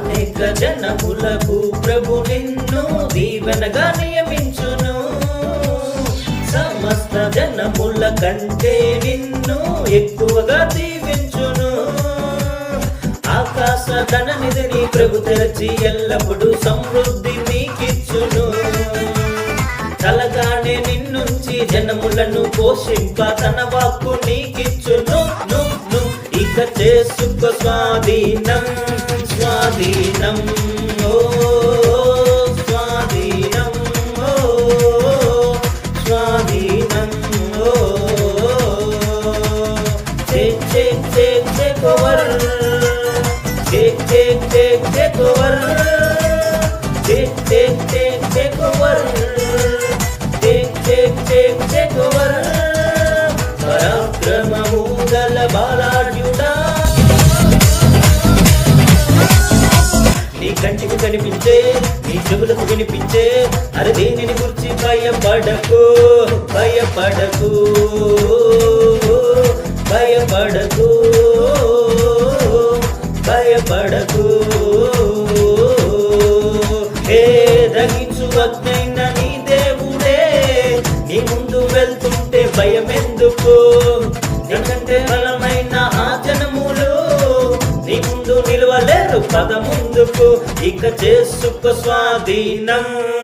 అనేక జనములకు ప్రభు నిన్ను దీవెనగా నియమించును. సమస్త జనముల కంటే నిన్ను ఎక్కువగా దీవించును. ఆకాశ ధన నిధిని ప్రభు తెరచి ఎల్లప్పుడూ సమృద్ధి నీకిచ్చును. కలగానే నిన్నుంచి జనములను పోషింప తన వాక్కు నీకిచ్చును. ఇక చేసుకో స్వాధీనం స్వాధీనం ఓ స్వాధీనం ఓ స్వాధీనం ఓ take over take over take over take over పరాక్రమము గల బాలాఢ్యుడా నీ కంటికి కనిపించే నీ చెవులకు వినిపించే అరే దేనిని గురించి భయపడకు భయపడకు భయపడకు భయపడకు ఏ రగించు వద్దైన నీ దేవుడే నీ ముందు వెళ్తుంటే భయమెందుకు? నీకంటే బలమైన ఆ జనములు నీ ముందు నిలవలేరు పద ముందుకు. ఇక చేసుకో స్వాధీనం.